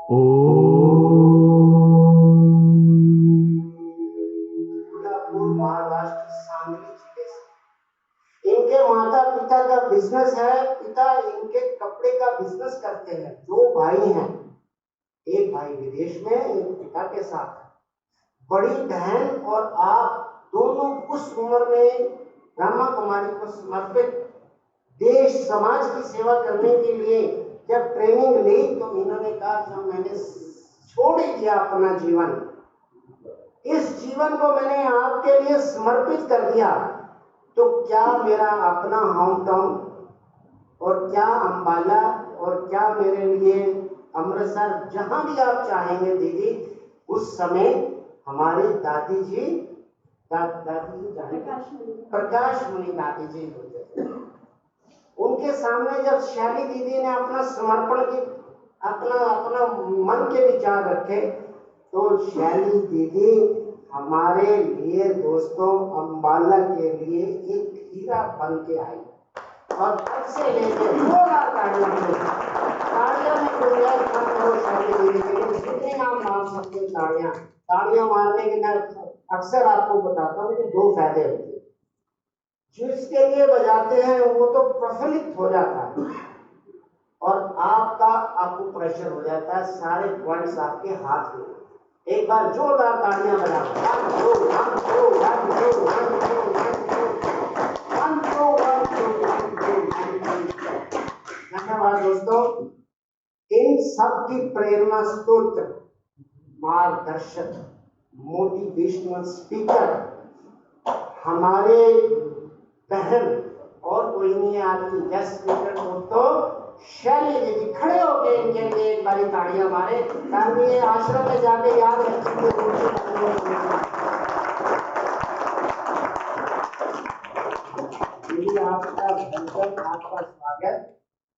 कोल्हापुर महाराष्ट्र सांगली जिले से। इनके माता पिता का बिजनेस है, पिता इनके कपड़े का बिजनेस करते हैं। दो भाई हैं, एक भाई विदेश में, एक पिता के साथ है। बड़ी बहन और आप दोनों उस उम्र में ब्रह्मा कुमारी को समर्पित देश समाज की सेवा करने के लिए जब ट्रेनिंग ली तो इन्होंने कहा जब मैंने छोड़ ही दिया अपना जीवन, इस जीवन को मैंने आपके लिए समर्पित कर दिया, तो क्या मेरा अपना होम टाउन और क्या अंबाला और क्या मेरे लिए अमृतसर, जहां भी आप चाहेंगे दीदी। उस समय हमारी दादी जी प्रकाश मुनि दादी जी होते थे। उनके सामने जब शैली दीदी ने अपना समर्पण की अपना मन के विचार रखे, तो शैली दीदी हमारे लिए दोस्तों अंबाला के लिए एक हीरा बन के आई। और तब से लेके ताड़ियां में गुंजाइश मत करो शैली दीदी के लिए, जितनी आप मार सकते ताड़ियां। ताड़ियां मारने के मैं अक्सर आपको बताता हूँ कि दो फायदे होते हैं। जिसके लिए बजाते हैं वो तो प्रफुल्लित हो जाता है और आपको प्रेशर हो जाता है, सारे पॉइंट्स आपके हाथ में। एक बार जोरदार तालियां बजाओ। धन्यवाद दोस्तों। इन सब की प्रेरणा स्रोत, मार्गदर्शक, मोटिवेशनल स्पीकर हमारे बहन और कोई नहीं है आपकी गेस्ट स्पीकर दोस्तों शैली दीदी। खड़े होके इनके लिए एक बारी ताड़ियां मारे ताकि ये आश्रम में जाके याद रखेंगे। आपका धन्यवाद, आपका स्वागत।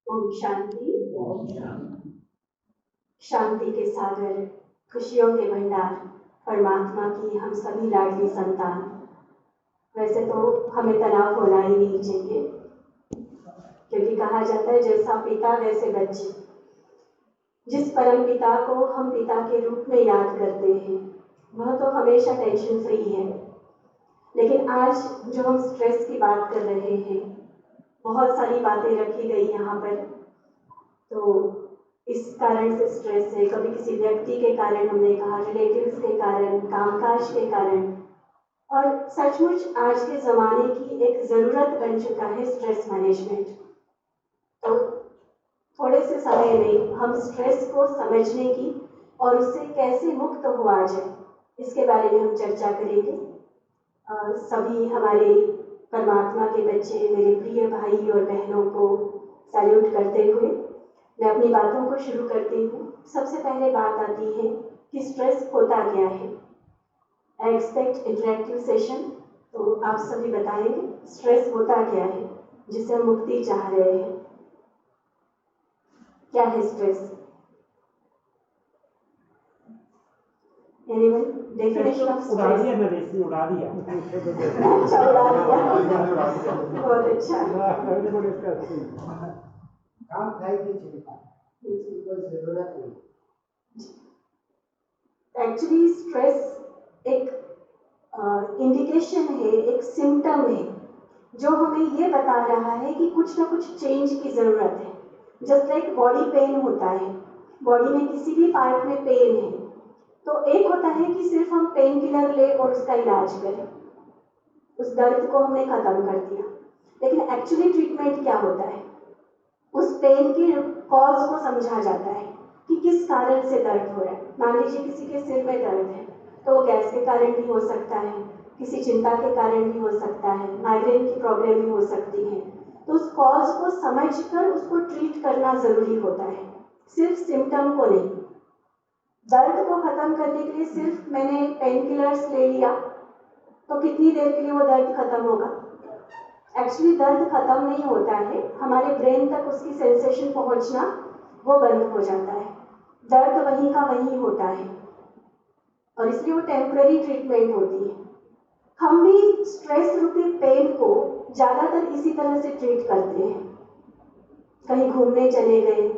ओम शांति। शांति के सागर, खुशियों के भंडार, परमात्मा की हम सभी लाडली संतान। वैसे तो हमें तनाव होना ही नहीं चाहिए, क्योंकि कहा जाता है जैसा पिता वैसे बच्चे। जिस परम पिता को हम पिता के रूप में याद करते हैं वह तो हमेशा टेंशन फ्री है। लेकिन आज जो हम स्ट्रेस की बात कर रहे हैं, बहुत सारी बातें रखी गई यहाँ पर, तो इस कारण से स्ट्रेस है। कभी किसी व्यक्ति के कारण, हमने कहा रिलेटिव्स के कारण, कामकाज के कारण, और सचमुच आज के ज़माने की एक ज़रूरत बन चुका है स्ट्रेस मैनेजमेंट। तो थोड़े से समय में हम स्ट्रेस को समझने की और उससे कैसे मुक्त हुआ जाए, इसके बारे में हम चर्चा करेंगे। सभी हमारे परमात्मा के बच्चे, मेरे प्रिय भाई और बहनों को सैल्यूट करते हुए मैं अपनी बातों को शुरू करती हूँ। सबसे पहले बात आती है कि स्ट्रेस होता क्या है। आई एक्सपेक्ट इंटरेक्टिव सेशन, तो आप सभी बताएंगे स्ट्रेस होता क्या है जिसे हम मुक्ति चाह रहे हैं। क्या है stress? Anyone? Definition of stress? उड़ा दिया मैंने, उड़ा दिया। अच्छा, उड़ा दिया, बहुत अच्छा। काम खाई की चिंता, इसकी कोई जरूरत नहीं। एक्चुअली स्ट्रेस एक इंडिकेशन है, एक सिम्टम है जो हमें ये बता रहा है कि कुछ ना कुछ चेंज की ज़रूरत है। जस्ट लाइक बॉडी पेन होता है, बॉडी में किसी भी पार्ट में पेन है, तो एक होता है कि सिर्फ हम पेन किलर ले और उसका इलाज करें, उस दर्द को हमने ख़त्म कर दिया। लेकिन एक्चुअली ट्रीटमेंट क्या होता है, उस पेन के कॉज को समझा जाता है कि किस कारण से दर्द हो रहा है। मान लीजिए किसी के सिर में दर्द है, तो वो गैस के कारण भी हो सकता है, किसी चिंता के कारण भी हो सकता है, माइग्रेन की प्रॉब्लम भी हो सकती है। तो उस कॉज को समझकर उसको ट्रीट करना ज़रूरी होता है, सिर्फ सिम्टम को नहीं। दर्द को ख़त्म करने के लिए सिर्फ मैंने पेन किलर्स ले लिया तो कितनी देर के लिए वो दर्द ख़त्म होगा? एक्चुअली दर्द ख़त्म नहीं होता है, हमारे ब्रेन तक उसकी सेंसेशन पहुंचना वो बंद हो जाता है। दर्द वहीं का वहीं होता है और इसलिए वो टेम्परेरी ट्रीटमेंट होती है। हम भी स्ट्रेस रूपी पेन को ज़्यादातर इसी तरह से ट्रीट करते हैं। कहीं घूमने चले गए,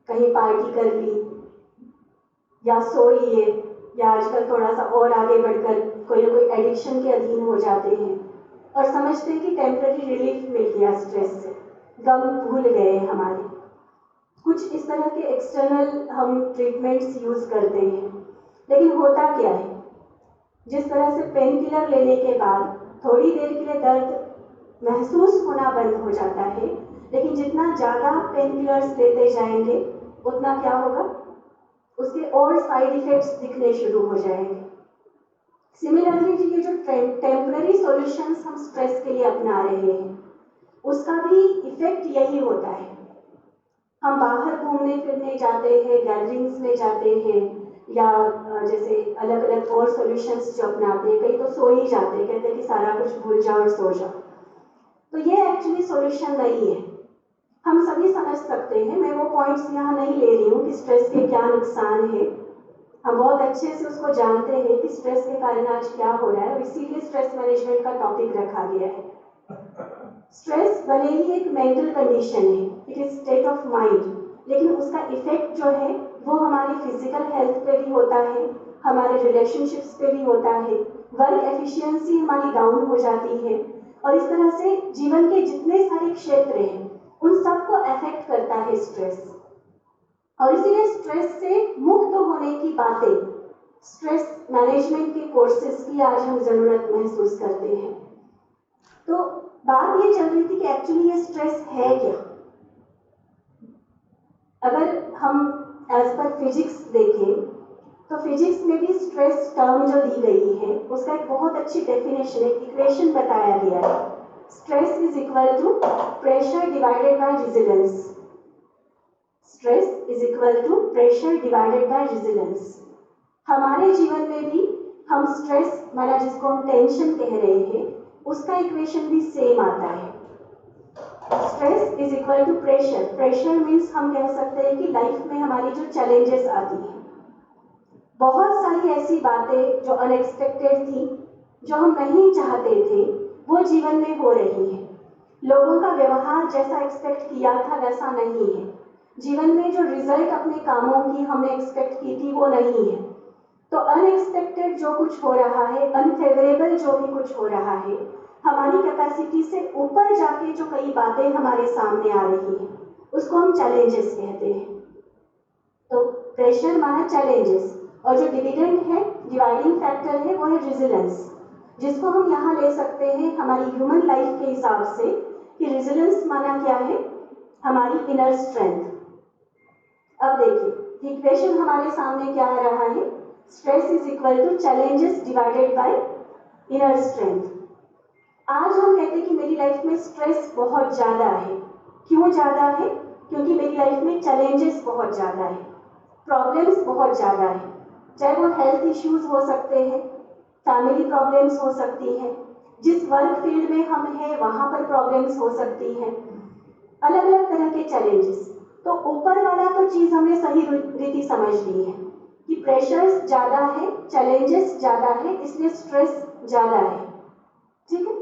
कहीं पार्टी कर ली, या सोइए, या आजकल थोड़ा सा और आगे बढ़कर कोई ना कोई एडिक्शन के अधीन हो जाते हैं और समझते हैं कि टेम्पररी रिलीफ मिल गया स्ट्रेस से, गम भूल गए हमारे। कुछ इस तरह के एक्सटर्नल हम ट्रीटमेंट्स यूज करते हैं, लेकिन होता क्या है, जिस तरह से पेन किलर लेने के बाद थोड़ी देर के लिए दर्द महसूस होना बंद हो जाता है, लेकिन जितना ज़्यादा पेन किलर्स लेते जाएंगे उतना क्या होगा, उसके और साइड इफेक्ट्स दिखने शुरू हो जाएंगे। सिमिलरली ये जो टेम्पररी सॉल्यूशंस हम स्ट्रेस के लिए अपना रहे हैं, उसका भी इफेक्ट यही होता है। हम बाहर घूमने फिरने जाते हैं, गैदरिंग्स में जाते हैं, या जैसे अलग अलग और सॉल्यूशंस जो अपनाते हैं, कई तो सो ही जाते हैं, कहते हैं कि सारा कुछ भूल जाओ और सो जाओ। तो ये एक्चुअली सॉल्यूशन नहीं है। हम सभी समझ सकते हैं, मैं वो पॉइंट्स यहाँ नहीं ले रही हूँ कि स्ट्रेस के क्या नुकसान है। हम बहुत अच्छे से उसको जानते हैं कि स्ट्रेस के कारण आज क्या हो रहा है, और इसीलिए स्ट्रेस मैनेजमेंट का टॉपिक रखा गया है। स्ट्रेस भले ही एक मेंटल कंडीशन है, it is state of mind, लेकिन उसका इफेक्ट जो है वो हमारी फिजिकल हेल्थ पे भी होता है, हमारे रिलेशनशिप्स पे भी होता है, वर्क एफिशिएंसी हमारी डाउन हो जाती है, और इस तरह से जीवन के जितने सारे क्षेत्र हैं उन सबको अफेक्ट करता है स्ट्रेस। और इसीलिए स्ट्रेस से मुक्त होने की बातें, स्ट्रेस मैनेजमेंट के कोर्सेज की आज हम जरूरत महसूस करते हैं। तो बात ये चल रही थी कि एक्चुअली ये स्ट्रेस है क्या। अगर हम एज पर फिजिक्स देखें तो फिजिक्स में भी स्ट्रेस टर्म जो दी गई है उसका एक बहुत अच्छी डेफिनेशन, एक इक्वेशन बताया गया है। Stress is equal to pressure divided by resilience. Stress is equal to pressure divided by resilience. हमारे जीवन में भी हम स्ट्रेस, माना जिसको हम टेंशन कह रहे हैं, उसका इक्वेशन भी सेम आता है। Stress is equal to pressure. Pressure means हम कह सकते हैं कि लाइफ में हमारी जो चैलेंजेस आती हैं, बहुत सारी ऐसी बातें जो अनएक्सपेक्टेड थी, जो हम नहीं चाहते थे, वो जीवन में हो रही है। लोगों का व्यवहार जैसा एक्सपेक्ट किया था वैसा नहीं है। जीवन में जो रिजल्ट अपने कामों की हमने एक्सपेक्ट की थी वो नहीं है। तो अनएक्सपेक्टेड जो कुछ हो रहा है, अनफेवरेबल जो भी कुछ हो रहा है, हमारी कैपेसिटी से ऊपर जाके जो कई बातें हमारे सामने आ रही हैं, उसको हम चैलेंजेस कहते हैं। तो प्रेशर माना चैलेंजेस, और जो डिविडेंड है, डिवाइडिंग फैक्टर है, वो है रेजिलेंस, जिसको हम यहाँ ले सकते हैं हमारी ह्यूमन लाइफ के हिसाब से कि रेजिलेंस माना क्या है, हमारी इनर स्ट्रेंथ। अब देखिए इक्वेशन हमारे सामने क्या आ रहा है, stress is equal to challenges divided by inner strength. आज हम कहते हैं कि मेरी लाइफ में स्ट्रेस बहुत ज्यादा है। क्यों ज्यादा है? क्योंकि मेरी लाइफ में चैलेंजेस बहुत ज्यादा है, प्रॉब्लम्स बहुत ज्यादा है। चाहे वो हेल्थ इश्यूज हो सकते हैं, फैमिली प्रॉब्लम्स हो सकती हैं, जिस वर्क फील्ड में हम हैं वहां पर प्रॉब्लम्स हो सकती हैं, अलग अलग तरह के चैलेंजेस। तो ऊपर वाला तो चीज हमने सही रीति समझ ली है कि प्रेशर्स ज्यादा है, चैलेंजेस ज्यादा है, इसलिए स्ट्रेस ज्यादा है। ठीक है,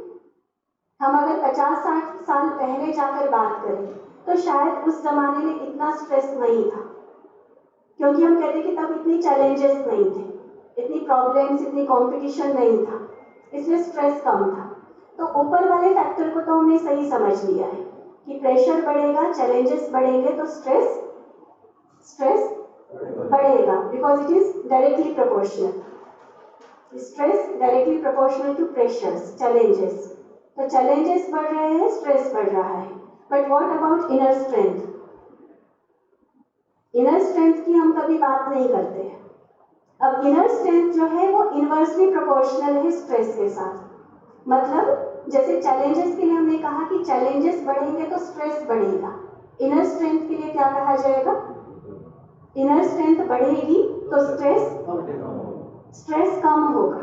हम अगर 50-60 साल पहले जाकर बात करें तो शायद उस जमाने में इतना स्ट्रेस नहीं था, क्योंकि हम कहते कि तब इतनी चैलेंजेस नहीं थे, इतनी प्रॉब्लम्स, इतनी कंपटीशन नहीं था, इसलिए स्ट्रेस कम था। तो ऊपर वाले फैक्टर को तो हमने सही समझ लिया है कि प्रेशर बढ़ेगा, चैलेंजेस बढ़ेंगे, तो स्ट्रेस बढ़ेगा, because it is directly proportional. Stress directly proportional to pressures, challenges. तो चैलेंजेस बढ़ रहे हैं, स्ट्रेस बढ़ रहा है। But what about inner strength? Inner strength की हम कभी बात नहीं करते हैं। अब इनर स्ट्रेंथ जो है वो इनवर्सली प्रोपोर्शनल है स्ट्रेस के साथ। मतलब जैसे चैलेंजेस के लिए हमने कहा कि चैलेंजेस बढ़ेंगे तो स्ट्रेस बढ़ेगा, इनर स्ट्रेंथ के लिए क्या कहा जाएगा? इनर स्ट्रेंथ बढ़ेगी तो स्ट्रेस कम होगा।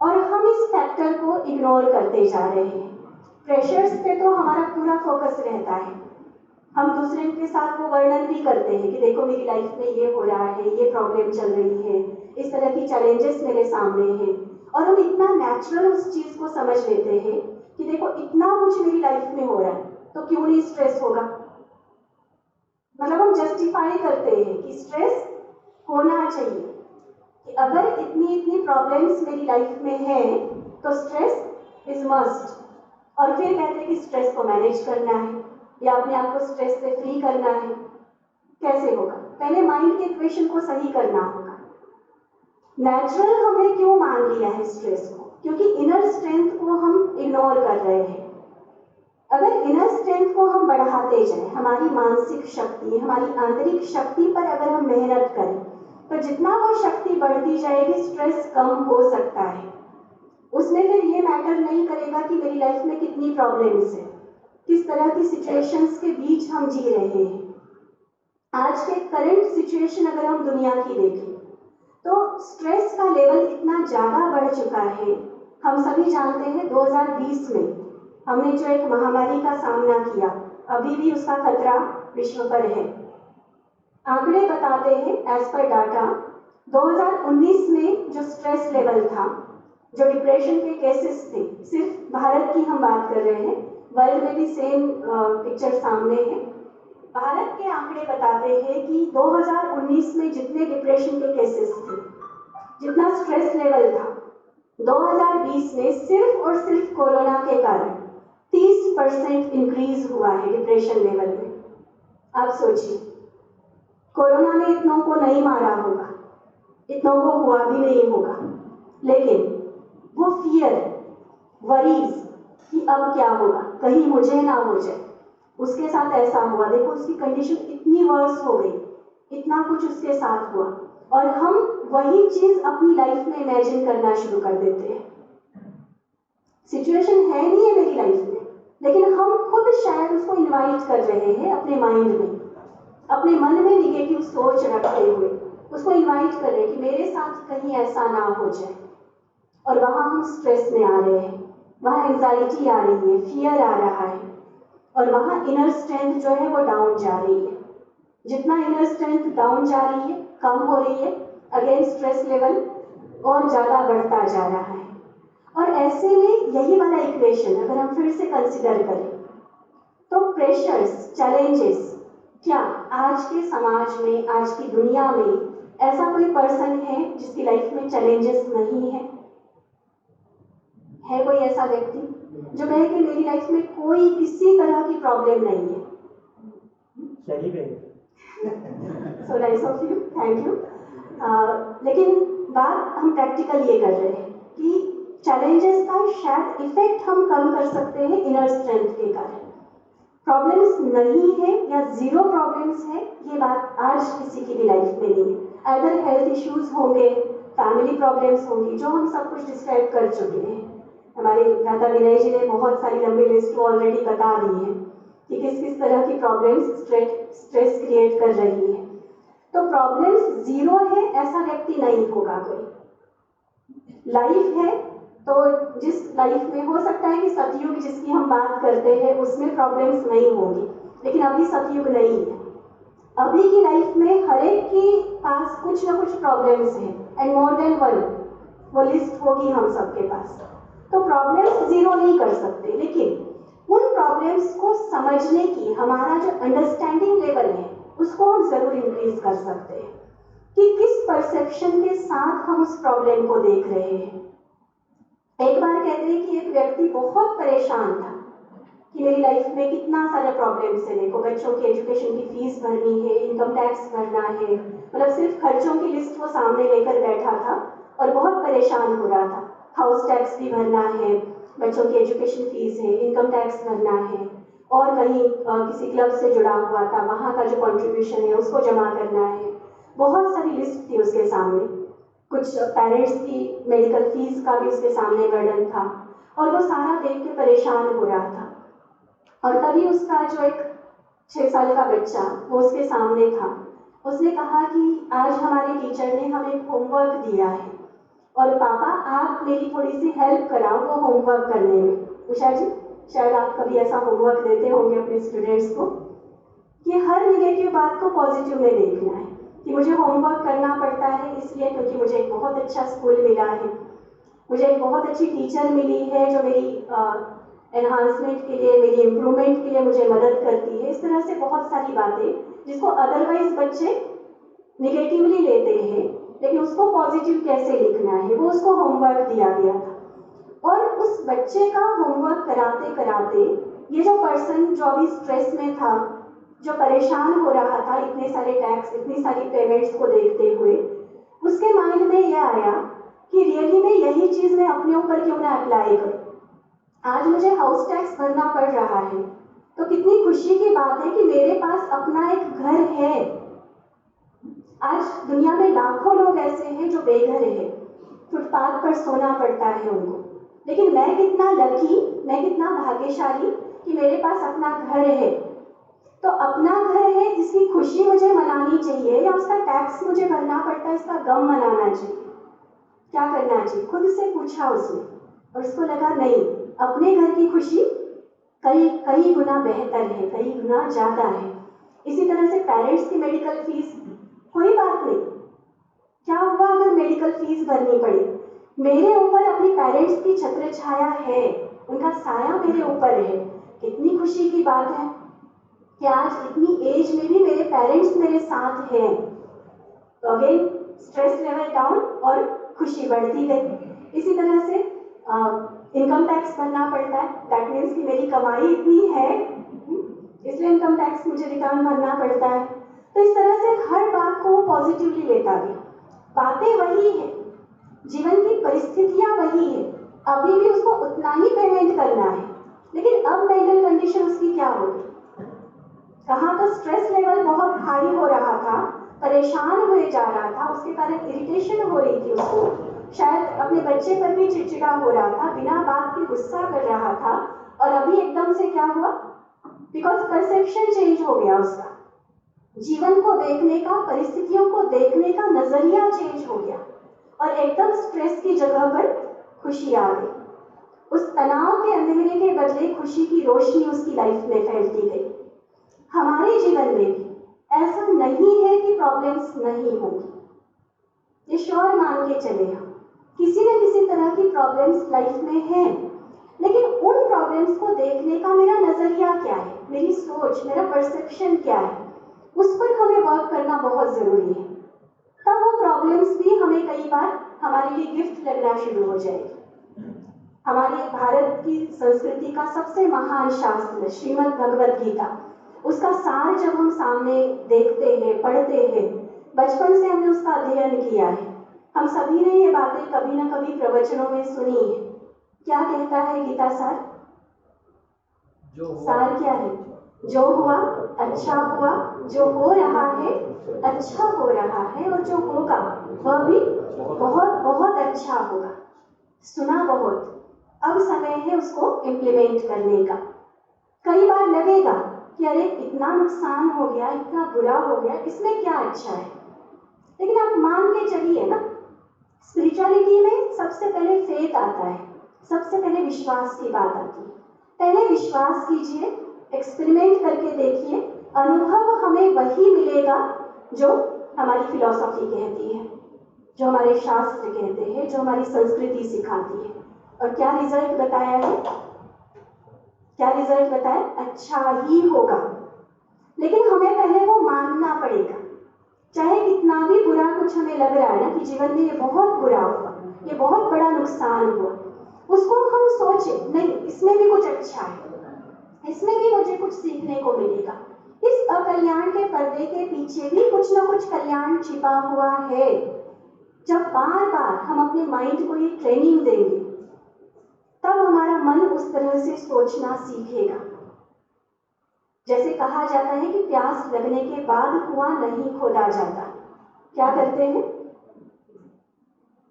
और हम इस फैक्टर को इग्नोर करते जा रहे हैं। प्रेशर्स पे तो हमारा पूरा फोकस रहता है, हम दूसरे के साथ वो वर्णन भी करते हैं कि देखो मेरी लाइफ में ये हो रहा है, ये प्रॉब्लम चल रही है, इस तरह की चैलेंजेस मेरे सामने हैं, और हम इतना नेचुरल उस चीज को समझ लेते हैं कि देखो इतना कुछ मेरी लाइफ में हो रहा है तो क्यों नहीं स्ट्रेस होगा। मतलब हम जस्टिफाई करते हैं कि स्ट्रेस होना चाहिए कि अगर इतनी इतनी प्रॉब्लम्स मेरी लाइफ में हैं तो स्ट्रेस इज मस्ट। और फिर कहते हैं कि स्ट्रेस को मैनेज करना है या अपने आप को स्ट्रेस से फ्री करना है। कैसे होगा? पहले माइंड के इक्वेशन को सही करना होगा। नेचुरल हमने क्यों मान लिया है स्ट्रेस को? क्योंकि इनर स्ट्रेंथ को हम इग्नोर कर रहे हैं। अगर इनर स्ट्रेंथ को हम बढ़ाते जाएं, हमारी मानसिक शक्ति, हमारी आंतरिक शक्ति पर अगर हम मेहनत करें, तो जितना वो शक्ति बढ़ती जाएगी स्ट्रेस कम हो सकता है। उसमें फिर ये मैटर नहीं करेगा कि मेरी लाइफ में कितनी प्रॉब्लम्स है, किस तरह की सिचुएशंस के बीच हम जी रहे हैं। आज के करंट सिचुएशन अगर हम दुनिया की देखें तो स्ट्रेस का लेवल इतना ज़्यादा बढ़ चुका है। हम सभी जानते हैं 2020 में हमने जो एक महामारी का सामना किया, अभी भी उसका खतरा विश्व पर है। आंकड़े बताते हैं एज पर डाटा 2019 में जो स्ट्रेस लेवल था, जो डिप्रेशन के केसेस थे, सिर्फ भारत की हम बात कर रहे हैं, वर्ल्ड में भी सेम पिक्चर सामने है। भारत के आंकड़े बताते हैं कि 2019 में जितने डिप्रेशन के केसेस थे, जितना स्ट्रेस लेवल था, 2020 में सिर्फ और सिर्फ कोरोना के कारण 30% इंक्रीज हुआ है डिप्रेशन लेवल में। आप सोचिए, कोरोना ने इतनों को नहीं मारा होगा, इतनों को हुआ भी नहीं होगा, लेकिन वो फियर, वरीज कि अब क्या होगा, कहीं मुझे ना हो जाए, उसके साथ ऐसा हुआ। देखो उसकी कंडीशन इतनी वर्स हो गई, इतना कुछ उसके साथ हुआ, और हम वही चीज अपनी लाइफ में इमेजिन करना शुरू कर देते हैं। सिचुएशन है नहीं है मेरी लाइफ में, लेकिन हम खुद शायद उसको इनवाइट कर रहे हैं अपने माइंड में, अपने मन में निगेटिव सोच रखते हुए उसको इनवाइट कर रहे हैं कि मेरे साथ कहीं ऐसा ना हो जाए। और वहां हम स्ट्रेस में आ रहे हैं, वहां एंजाइटी आ रही है, फियर आ रहा है, और वहां इनर स्ट्रेंथ जो है वो डाउन जा रही है। जितना इनर स्ट्रेंथ डाउन जा रही है, कम हो रही है, अगेन स्ट्रेस लेवल और ज्यादा बढ़ता जा रहा है। और ऐसे में यही वाला इक्वेशन अगर हम फिर से कंसिडर करें तो प्रेशर्स, चैलेंजेस, क्या आज के समाज में, आज की दुनिया में ऐसा कोई पर्सन है जिसकी लाइफ में चैलेंजेस नहीं है? है कोई ऐसा व्यक्ति जो कहे कि मेरी लाइफ में कोई किसी तरह की प्रॉब्लम नहीं है? सही में so nice of you, thank you. लेकिन बात हम प्रैक्टिकल ये कर रहे हैं कि चैलेंजेस का शायद इफेक्ट हम कम कर सकते हैं इनर स्ट्रेंथ के कारण। प्रॉब्लम्स नहीं है या जीरो प्रॉब्लम्स है, ये बात आज किसी की भी लाइफ में नहीं है। अदर हेल्थ इश्यूज होंगे, फैमिली प्रॉब्लम्स होंगी, जो हम सब कुछ डिस्क्राइब कर चुके हैं। हमारे दादा विनय जी ने बहुत सारी लंबी लिस्ट ऑलरेडी बता दी है कि किस किस तरह की प्रॉब्लम्स स्ट्रेस क्रिएट कर रही है। तो प्रॉब्लम्स जीरो है ऐसा व्यक्ति नहीं होगा कोई। लाइफ है तो जिस लाइफ में हो सकता है कि सतयुग जिसकी हम बात करते हैं उसमें प्रॉब्लम्स नहीं होंगी, लेकिन अभी सतयुग नहीं है। अभी की लाइफ में हर एक के पास कुछ ना कुछ प्रॉब्लम्स हैं, एंड मोर देन वन, वो लिस्ट होगी हम सबके पास। तो प्रॉब्लम्स जीरो नहीं कर सकते, लेकिन उन प्रॉब्लम्स को समझने की हमारा जो अंडरस्टैंडिंग लेवल है उसको हम जरूर इंक्रीज कर सकते हैं कि किस परसेप्शन के साथ हम उस प्रॉब्लम को देख रहे हैं। एक बार कहते हैं कि एक व्यक्ति बहुत परेशान था कि मेरी लाइफ में कितना सारा प्रॉब्लम्स है, देखो बच्चों की एजुकेशन की फीस भरनी है, इनकम टैक्स भरना है, मतलब सिर्फ खर्चों की लिस्ट वो सामने लेकर बैठा था और बहुत परेशान हो रहा था। हाउस टैक्स भी भरना है, बच्चों की एजुकेशन फीस है, इनकम टैक्स भरना है, और कहीं किसी क्लब से जुड़ा हुआ था, वहाँ का जो कॉन्ट्रीब्यूशन है उसको जमा करना है। बहुत सारी लिस्ट थी उसके सामने, कुछ पेरेंट्स की मेडिकल फीस का भी उसके सामने बर्डन था, और वो सारा देख के परेशान हो रहा था। और तभी उसका जो एक 6 साल का बच्चा वो उसके सामने था। उसने कहा कि आज हमारे टीचर ने हमें होमवर्क दिया है और पापा आप मेरी थोड़ी सी हेल्प कराओ वो होमवर्क करने में। उषा जी, शायद आप कभी ऐसा होमवर्क देते होंगे अपने स्टूडेंट्स को कि हर नेगेटिव बात को पॉजिटिव में देखना है कि मुझे होमवर्क करना पड़ता है इसलिए क्योंकि मुझे एक बहुत अच्छा स्कूल मिला है, मुझे एक बहुत अच्छी टीचर मिली है जो मेरी एनहांसमेंट के लिए, मेरी इम्प्रूवमेंट के लिए मुझे मदद करती है। इस तरह से बहुत सारी बातें जिसको अदरवाइज बच्चे निगेटिवली लेते हैं, लेकिन उसको पॉजिटिव कैसे लिखना है वो उसको होमवर्क दिया गया था। और उस बच्चे का होमवर्क कराते कराते ये जो पर्सन जो अभी स्ट्रेस में था, जो परेशान हो रहा था इतने सारे टैक्स, इतनी सारी पेमेंट्स को देखते हुए, उसके माइंड में यह आया कि रियली में यही चीज़ मैं अपने ऊपर क्यों ना अप्लाई करूं। आज मुझे हाउस टैक्स भरना पड़ रहा है, तो कितनी खुशी की बात है कि मेरे पास अपना एक घर है। आज दुनिया में लाखों लोग ऐसे हैं जो बेघर हैं, फुटपाथ पर सोना पड़ता है उनको, लेकिन मैं कितना लकी, मैं कितना भाग्यशाली कि मेरे पास अपना घर है। तो अपना घर है इसकी खुशी मुझे मनानी चाहिए या उसका टैक्स मुझे भरना पड़ता है इसका गम मनाना चाहिए? क्या करना चाहिए? खुद से पूछा उसने और उसको लगा नहीं, अपने घर की खुशी कई कई गुना बेहतर है, कई गुना ज्यादा है। इसी तरह से पेरेंट्स की मेडिकल फीस, कोई बात नहीं, क्या हुआ अगर मेडिकल फीस भरनी पड़े, मेरे ऊपर अपनी पेरेंट्स की छत्र छाया है, उनका साया मेरे ऊपर है। कितनी खुशी की बात है कि आज इतनी एज में भी मेरे पेरेंट्स मेरे साथ हैं। तो अगेन स्ट्रेस लेवल डाउन और खुशी बढ़ती गई। इसी तरह से इनकम टैक्स भरना पड़ता है, दैट मीन्स कि मेरी कमाई इतनी है इसलिए इनकम टैक्स मुझे रिटर्न भरना पड़ता है। तो इस तरह से हर बात को वो पॉजिटिवली लेता गया। बातें वही है, जीवन की परिस्थितियां वही है, अभी भी उसको उतना ही पेमेंट करना है, लेकिन अब मेंटल कंडीशन उसकी क्या होगी? कहाँ तो स्ट्रेस लेवल बहुत हाई हो रहा था, परेशान हुए जा रहा था, उसके कारण इरिटेशन हो रही थी उसको, शायद अपने बच्चे पर भी चिड़चिड़ा हो रहा था, बिना बात के गुस्सा कर रहा था, और अभी एकदम से क्या हुआ? बिकॉज परसेप्शन चेंज हो गया उसका, जीवन को देखने का, परिस्थितियों को देखने का नजरिया चेंज हो गया, और एकदम स्ट्रेस की जगह पर खुशी आ गई। उस तनाव के अंधेरे के बदले खुशी की रोशनी उसकी लाइफ में फैलती गई। हमारे जीवन में भी ऐसा नहीं है कि प्रॉब्लम्स नहीं होंगी, ये श्योर मान के चले हम, किसी न किसी तरह की प्रॉब्लम्स लाइफ में हैं, लेकिन उन प्रॉब्लम्स को देखने का मेरा नजरिया क्या है, मेरी सोच, मेरा परसेप्शन क्या है, उस पर हमें वर्क करना बहुत जरूरी है। तब वो प्रॉब्लम्स भी हमें कई बार हमारे लिए गिफ्ट लगना शुरू हो जाएगी। हमारे भारत की संस्कृति का सबसे महान शास्त्र श्रीमद् भगवत गीता, उसका सार जब हम सामने देखते हैं, पढ़ते हैं, बचपन से हमने उसका अध्ययन किया है, हम सभी ने ये बातें कभी ना कभी प्रवचनों में सुनी है। क्या कहता है गीता सार? सार क्या है? जो हुआ अच्छा हुआ, जो हो रहा है अच्छा हो रहा है, और जो होगा वह भी बहुत बहुत अच्छा होगा। सुना बहुत, अब समय है उसको इम्प्लीमेंट करने का। कई बार लगेगा कि अरे इतना नुकसान हो गया, इतना बुरा हो गया, इसमें क्या अच्छा है, लेकिन आप मान के चलिए ना, स्पिरिचुअलिटी में सबसे पहले फेथ आता है, सबसे पहले विश्वास की बात आती है। पहले विश्वास कीजिए, एक्सपेरिमेंट करके देखिए, अनुभव हमें वही मिलेगा जो हमारी फिलॉसफी कहती है, जो हमारे शास्त्र कहते हैं, जो हमारी संस्कृति सिखाती है। और क्या रिजल्ट बताया है? क्या रिजल्ट बताया? अच्छा ही होगा, लेकिन हमें पहले वो मानना पड़ेगा। चाहे कितना भी बुरा कुछ हमें लग रहा है ना कि जीवन में ये बहुत बुरा हुआ, ये बहुत बड़ा नुकसान हुआ, उसको हम सोचें नहीं, इसमें भी कुछ अच्छा है, इसमें भी मुझे कुछ सीखने को मिलेगा, इस अकल्याण के पर्दे के पीछे भी कुछ ना कुछ कल्याण छिपा हुआ है। जब बार बार हम अपने माइंड को ये ट्रेनिंग देंगे, तब हमारा मन उस तरह से सोचना सीखेगा। जैसे कहा जाता है कि प्यास लगने के बाद कुआं नहीं खोदा जाता। क्या करते हैं?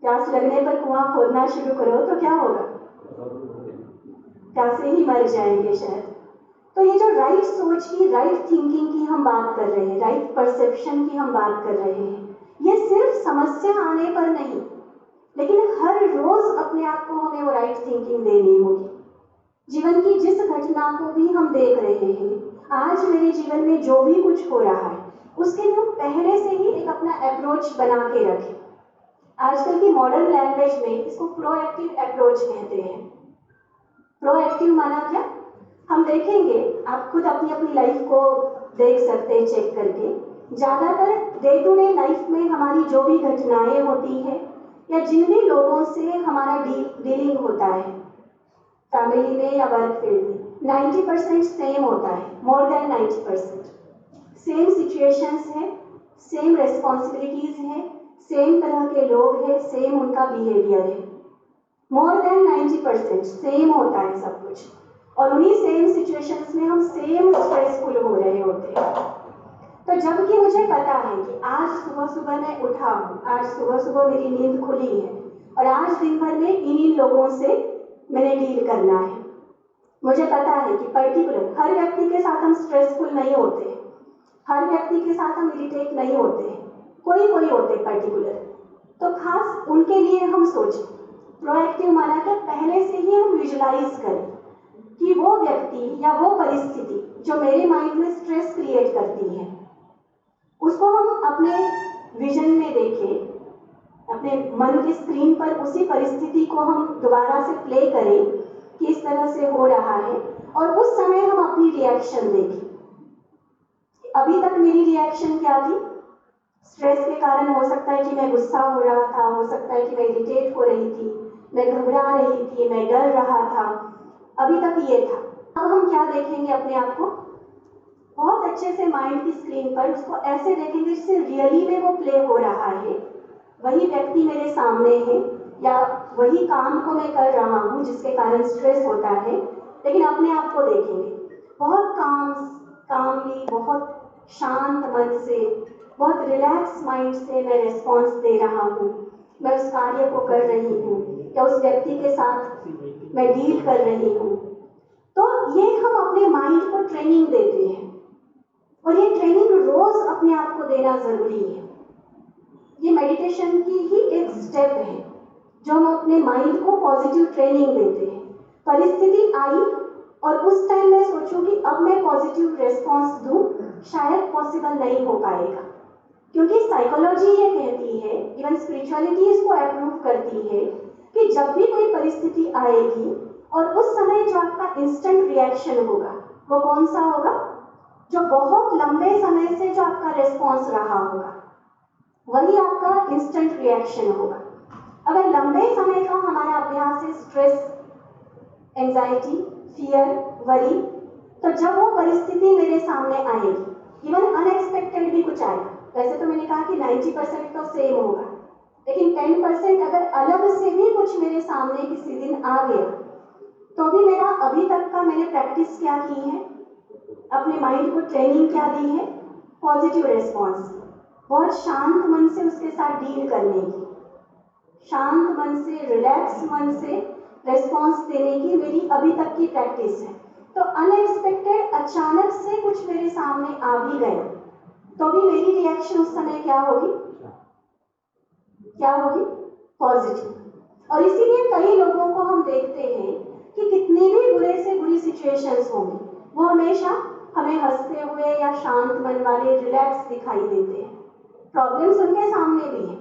प्यास लगने पर कुआं खोदना शुरू करो तो क्या होगा? प्यासे ही मर जाएंगे शायद। तो ये जो राइट सोच की, राइट थिंकिंग की हम बात कर रहे हैं, राइट परसेप्शन की हम बात कर रहे हैं, ये सिर्फ समस्या आने पर नहीं, लेकिन हर रोज अपने आप को हमें वो राइट थिंकिंग देनी होगी। जीवन की जिस घटना को भी हम देख रहे हैं, आज मेरे जीवन में जो भी कुछ हो रहा है, उसके लिए हम पहले से ही एक अपना अप्रोच बना के रखें। आजकल की मॉडर्न लैंग्वेज में इसको प्रोएक्टिव अप्रोच कहते हैं। प्रोएक्टिव माना क्या? हम देखेंगे, आप खुद अपनी अपनी लाइफ को देख सकते हैं चेक करके, ज़्यादातर डे टू डे लाइफ में हमारी जो भी घटनाएं होती है या जिन भी लोगों से हमारा डीलिंग होता है, फैमिली में या वर्क फील्ड में, 90% सेम होता है, मोर देन 90%। सेम सिचुएशंस है, सेम रेस्पॉन्सिबिलिटीज है, सेम तरह के लोग हैं, सेम उनका बिहेवियर है। मोर देन 90% सेम होता है सब कुछ, और उन्हीं सेम सिचुएशंस में हम सेम स्ट्रेसफुल हो रहे होते हैं। तो जबकि मुझे पता है कि आज सुबह सुबह मैं उठा हूँ, आज सुबह सुबह मेरी नींद खुली है और आज दिन भर में इन्हीं लोगों से मैंने डील करना है, मुझे पता है कि पर्टिकुलर हर व्यक्ति के साथ हम स्ट्रेसफुल नहीं होते, हर व्यक्ति के साथ हम इरिटेट नहीं होते, कोई कोई होते पर्टिकुलर। तो खास उनके लिए हम सोचें, प्रोएक्टिव माना कि पहले से ही हम विजुलाइज करें कि वो व्यक्ति या वो परिस्थिति जो मेरे माइंड में स्ट्रेस क्रिएट करती है, उसको हम अपने विजन में देखें, अपने मन के स्क्रीन पर उसी परिस्थिति को हम दोबारा से प्ले करें कि इस तरह से हो रहा है, और उस समय हम अपनी रिएक्शन देखें। अभी तक मेरी रिएक्शन क्या थी? स्ट्रेस के कारण हो सकता है कि मैं गुस्सा हो रहा था, हो सकता है कि मैं इरिटेट हो रही थी, मैं घबरा रही थी, मैं डर रहा था, अभी तक ये था। अब हम क्या देखेंगे अपने आप को? बहुत अच्छे से माइंड की स्क्रीन पर उसको ऐसे देखेंगे जैसे रियली में वो प्ले हो रहा है, वही व्यक्ति मेरे सामने है या वही काम को मैं कर रहा हूँ जिसके कारण स्ट्रेस होता है, लेकिन अपने आप को देखेंगे बहुत कामली, बहुत शांत मन से, बहुत रिलैक्स माइंड से मैं रिस्पॉन्स दे रहा हूँ, मैं उस कार्य को कर रही हूँ या उस व्यक्ति के साथ मैं डील कर रही हूँ। तो ये हम अपने माइंड को ट्रेनिंग देते हैं, और ये ट्रेनिंग रोज अपने आप को देना जरूरी है। ये मेडिटेशन की ही एक स्टेप है जो हम अपने माइंड को पॉजिटिव ट्रेनिंग देते हैं। परिस्थिति आई और उस टाइम मैं सोचूं कि अब मैं पॉजिटिव रेस्पॉन्स दूं, शायद पॉसिबल नहीं हो पाएगा, क्योंकि साइकोलॉजी ये कहती है, इवन स्पिरिचुअलिटी इसको अप्रूव करती है कि जब भी कोई परिस्थिति आएगी और उस समय जो आपका इंस्टेंट रिएक्शन होगा वो कौन सा होगा? जो बहुत लंबे समय से जो आपका रेस्पॉन्स रहा होगा वही आपका इंस्टेंट रिएक्शन होगा। अगर लंबे समय का हमारा अभ्यास है स्ट्रेस, एंजाइटी, फियर, वरी, तो जब वो परिस्थिति मेरे सामने आएगी, इवन अनएक्सपेक्टेड भी कुछ आएगा, वैसे तो मैंने कहा कि 90% तो सेम होगा, लेकिन 10% अगर अलग से भी कुछ मेरे सामने किसी दिन आ गया, तो भी मेरा अभी तक का मैंने प्रैक्टिस क्या की है, अपने माइंड को ट्रेनिंग क्या दी है? पॉजिटिव रेस्पॉन्स, बहुत शांत मन से उसके साथ डील करने की, शांत मन से, रिलैक्स मन से रेस्पॉन्स देने की मेरी अभी तक की प्रैक्टिस है। तो अनएक्सपेक्टेड अचानक से कुछ मेरे सामने आ भी गया, तो भी मेरी रिएक्शन उस समय क्या होगी? क्या होगी? पॉजिटिव। और इसीलिए कई लोगों को हम देखते हैं कि कितनी भी बुरे से बुरी सिचुएशंस होंगी, वो हमेशा हमें हंसते हुए या शांत मन वाले, रिलैक्स दिखाई देते हैं। प्रॉब्लम्स उनके सामने भी हैं,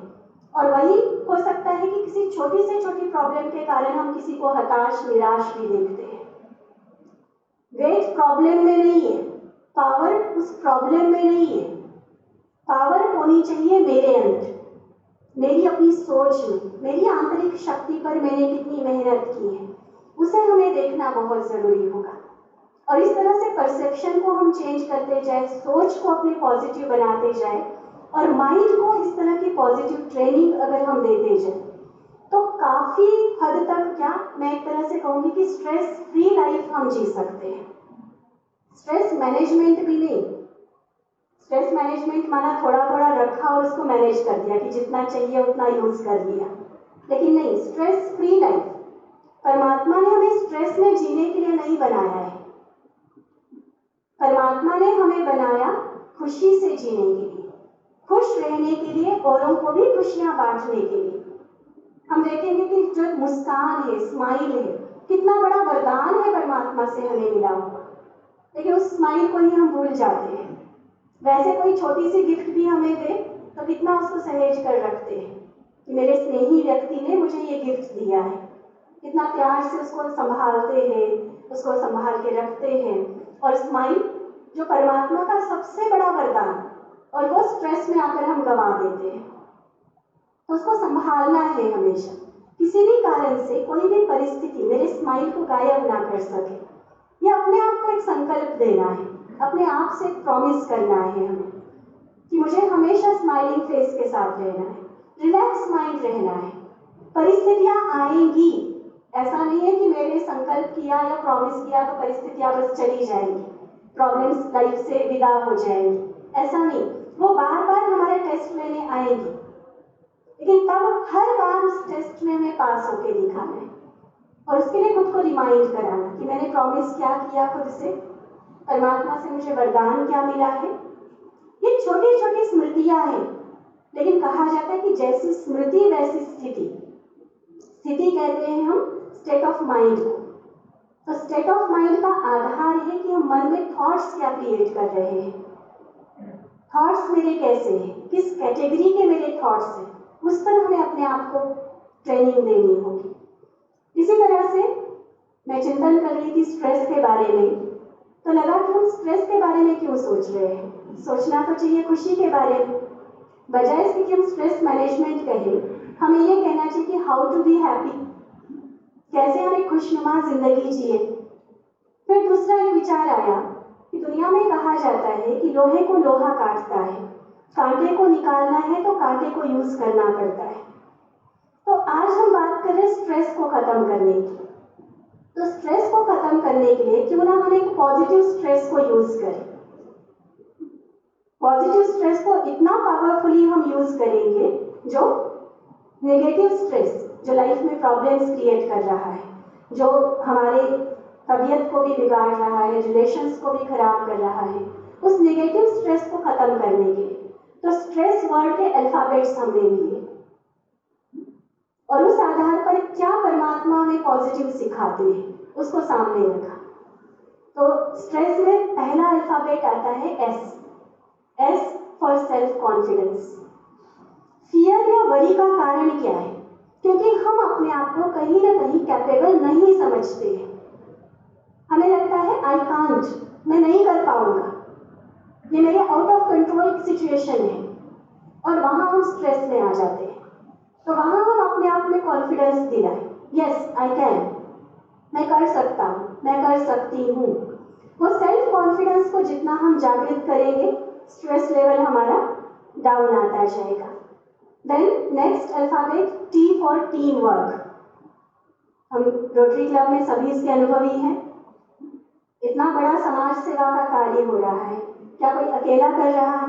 और वही हो सकता है कि किसी छोटी से छोटी प्रॉब्लम के कारण हम किसी को हताश, निराश भी देखते हैं। वेट प्रॉब्लम में नहीं है, पावर उस प्रॉब्लम में नहीं है, पावर होनी चाहिए मेरे अंदर, मेरी अपनी सोच में, मेरी आंतरिक शक्ति पर मैंने कितनी मेहनत की है, उसे हमें देखना बहुत जरूरी होगा। और इस तरह से परसेप्शन को हम चेंज करते जाए, सोच को अपने पॉजिटिव बनाते जाए, और माइंड को इस तरह की पॉजिटिव ट्रेनिंग अगर हम देते जाए, तो काफी हद तक, क्या मैं एक तरह से कहूंगी कि स्ट्रेस फ्री लाइफ हम जी सकते हैं। स्ट्रेस मैनेजमेंट भी नहीं, स्ट्रेस मैनेजमेंट माना थोड़ा थोड़ा रखा और उसको मैनेज कर दिया कि जितना चाहिए उतना यूज कर लिया, लेकिन नहीं, स्ट्रेस फ्री लाइफ। परमात्मा ने हमें स्ट्रेस में जीने के लिए नहीं बनाया है, परमात्मा ने हमें बनाया खुशी से जीने के लिए, खुश रहने के लिए, औरों को भी खुशियां बांटने के लिए। हम देखेंगे कि जो मुस्कान है, स्माइल है, कितना बड़ा वरदान है परमात्मा से हमें मिला हुआ, लेकिन उस स्माइल को ही हम भूल जाते हैं। वैसे कोई छोटी सी गिफ्ट भी हमें दे तो कितना उसको सहेज कर रखते हैं कि मेरे स्नेही व्यक्ति ने मुझे ये गिफ्ट दिया है, कितना प्यार से उसको संभालते हैं, उसको संभाल के रखते हैं। और स्माइल जो परमात्मा का सबसे बड़ा वरदान, और वो स्ट्रेस में आकर हम गंवा देते हैं। तो उसको संभालना है हमेशा, किसी भी कारण से कोई भी परिस्थिति मेरे स्माइल को गायब ना कर सके। ये अपने आप को एक संकल्प देना है, अपने आप से प्रॉमिस करना है हमें कि मुझे हमेशा स्माइलिंग फेस के साथ रहना है, रिलैक्स माइंड रहना है। परिस्थितियां आएंगी, ऐसा नहीं है कि मैंने संकल्प किया या प्रॉमिस किया तो परिस्थितियां बस चली जाएंगी, प्रॉब्लम्स लाइफ से विदा हो जाएंगी, ऐसा नहीं। वो बार बार हमारे टेस्ट लेने आएंगी, लेकिन तब हर बार उस टेस्ट में हमें पास होके दिखाना है और उसके लिए खुद को रिमाइंड कराना कि मैंने प्रॉमिस क्या किया खुद से, परमात्मा से मुझे वरदान क्या मिला है। ये छोटी छोटी स्मृतियां हैं, लेकिन कहा जाता है कि जैसी स्मृति वैसी स्थिति। स्थिति कहते हैं हम स्टेट ऑफ माइंड को। तो स्टेट ऑफ माइंड का आधार है कि हम मन में थॉट्स क्या क्रिएट कर रहे हैं, थॉट्स मेरे कैसे हैं, किस कैटेगरी के मेरे थॉट्स हैं, उस पर हमें अपने आप को ट्रेनिंग देनी होगी। इसी तरह से मैं चिंतन कर रही थी स्ट्रेस के बारे में, तो लगा कि हम स्ट्रेस के बारे में क्यों सोच रहे हैं, सोचना तो चाहिए खुशी के बारे में। बजाय इसके कि हम स्ट्रेस मैनेजमेंट कहें, हमें ये कहना चाहिए कि हाउ टू बी हैप्पी, कैसे हम एक खुशनुमा जिंदगी जिए। फिर दूसरा एक विचार आया कि दुनिया में कहा जाता है कि लोहे को लोहा काटता है, कांटे को निकालना है तो कांटे को यूज करना पड़ता है। तो आज हम बात कर रहे हैं स्ट्रेस को खत्म करने की। तो स्ट्रेस को खत्म करने के लिए क्यों ना हम एक पॉजिटिव स्ट्रेस को यूज करें। पॉजिटिव स्ट्रेस को इतना पावरफुली हम यूज करेंगे जो नेगेटिव स्ट्रेस, जो लाइफ में प्रॉब्लम्स क्रिएट कर रहा है, जो हमारे तबीयत को भी बिगाड़ रहा है, रिलेशंस को भी खराब कर रहा है, उस नेगेटिव स्ट्रेस को खत्म करने के लिए तो स्ट्रेस वर्ड के अल्फाबेट्स हमने लिए और उस आधार पर क्या परमात्मा हमें पॉजिटिव सिखाते हैं उसको सामने रखा। तो स्ट्रेस में पहला अल्फाबेट आता है S, S for self confidence. Fear या वरी का कारण क्या है? क्योंकि हम अपने आप को कहीं ना कहीं कैपेबल नहीं समझते हैं। हमें लगता है आई कांट, मैं नहीं कर पाऊंगा, ये मेरे आउट ऑफ कंट्रोल सिचुएशन है, और वहां हम स्ट्रेस में आ जाते हैं। तो वहां हम अपने आप में कॉन्फिडेंस दिलाएं, यस आई कैन, मैं कर सकता हूँ, मैं कर सकती हूँ। वो सेल्फ कॉन्फिडेंस को जितना हम जागृत करेंगे, स्ट्रेस लेवल हमारा डाउन आता जाएगा। Then next alphabet T for team work. हम रोटरी क्लब में सभी इसके अनुभवी हैं। इतना बड़ा समाज सेवा का कार्य हो रहा है, क्या कोई अकेला कर रहा है?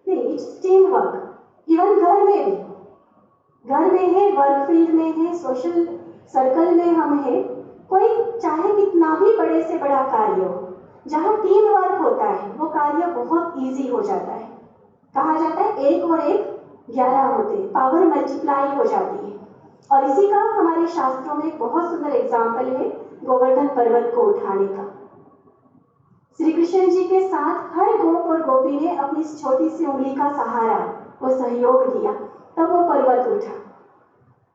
नहीं, इट्स टीम वर्क। इवन घर में भी, घर में है, वर्क फील्ड में है, सोशल सर्कल में हम है, कोई चाहे कितना भी बड़े से बड़ा कार्य हो, जहाँ टीम वर्क होता है वो कार्य बहुत इजी हो जाता है। कहा जाता है 1 और 1 11 होते हैं, पावर मल्टीप्लाई हो जाती है। और इसी का हमारे शास्त्रों में एक बहुत सुंदर एग्जाम्पल है गोवर्धन पर्वत को उठाने का। श्री कृष्ण जी के साथ हर गोप और गोपी ने अपनी छोटी सी उंगली का सहारा, वो सहयोग दिया, तब वो पर्वत उठा।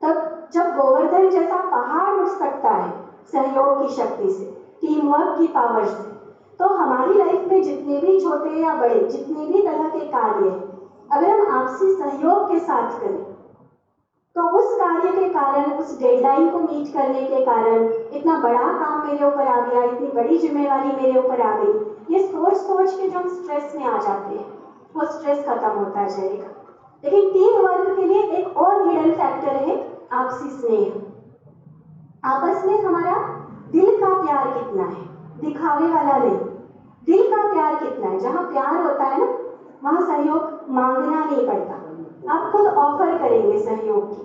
तब जब गोवर्धन जैसा पहाड़ उठ सकता है सहयोग की शक्ति से, टीम वर्क की पावर से, तो हमारी लाइफ में जितने भी छोटे या बड़े, जितने भी तरह के कार्य हैं, अगर हम आपसी सहयोग के साथ करें तो उस कार्य के कारण, उस डेडलाइन को मीट करने के कारण, इतना बड़ा काम मेरे ऊपर आ गया, इतनी बड़ी जिम्मेवारी मेरे ऊपर आ गई, ये सोच सोच के जो हम स्ट्रेस में आ जाते हैं, वो स्ट्रेस खत्म होता जाएगा। लेकिन टीम वर्क के लिए एक और हिडन फैक्टर है आपसी स्नेह। आपस में हमारा दिल का प्यार कितना है, दिखावे वाला नहीं, दिल का प्यार कितना है। जहाँ प्यार होता है ना, वहाँ सहयोग मांगना नहीं पड़ता, आप खुद ऑफर करेंगे सहयोग की।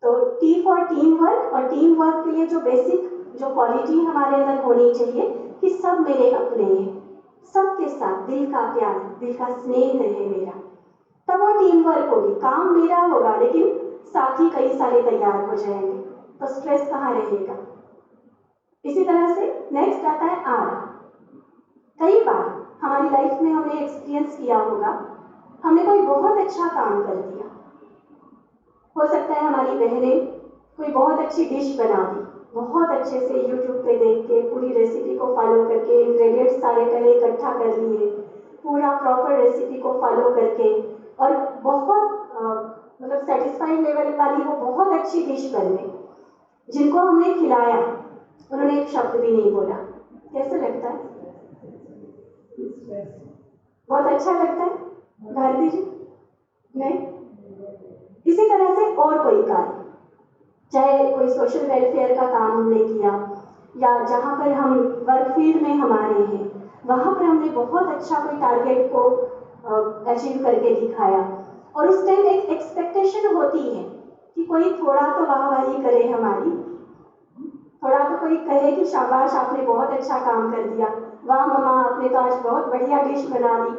तो टी फॉर टीम वर्क, और टीम वर्क के लिए जो बेसिक जो क्वालिटी हमारे अंदर होनी चाहिए कि सब मेरे अपने हैं, सबके साथ दिल का प्यार, दिल का स्नेह है मेरा, तब वो टीम वर्क होगी। काम मेरा होगा लेकिन साथी कई सारे तैयार हो जाएंगे, तो स्ट्रेस कहाँ रहेगा। इसी तरह से नेक्स्ट आता है आर। कई बार हमारी लाइफ में हमने एक्सपीरियंस किया होगा, हमने कोई बहुत अच्छा काम कर दिया, हो सकता है हमारी बहनें कोई बहुत अच्छी डिश बना दी, बहुत अच्छे से यूट्यूब पे देख के पूरी रेसिपी को फॉलो करके इंग्रेडिएंट्स सारे पहले इकट्ठा कर लिए, पूरा प्रॉपर रेसिपी को फॉलो करके और बहुत मतलब सेटिस्फाइड लेवल वाली वो बहुत अच्छी डिश बने, जिनको हमने खिलाया उन्होंने एक शब्द भी नहीं बोला। कैसे लगता है? बहुत अच्छा लगता है भारती जी? नहीं? इसी तरह से और कोई कार्य, चाहे कोई सोशल वेलफेयर का काम हमने किया या जहाँ पर हम वर्क फील्ड में हमारे हैं वहाँ पर हमने बहुत अच्छा कोई टारगेट को अचीव करके दिखाया, और उस टाइम एक एक्सपेक्टेशन होती है कि कोई थोड़ा तो वाहवाही करे हमारी, थोड़ा तो कोई कहे कि शाबाश आपने बहुत अच्छा काम कर दिया, वाह मम्मा आपने तो आज बहुत बढ़िया डिश बना दी।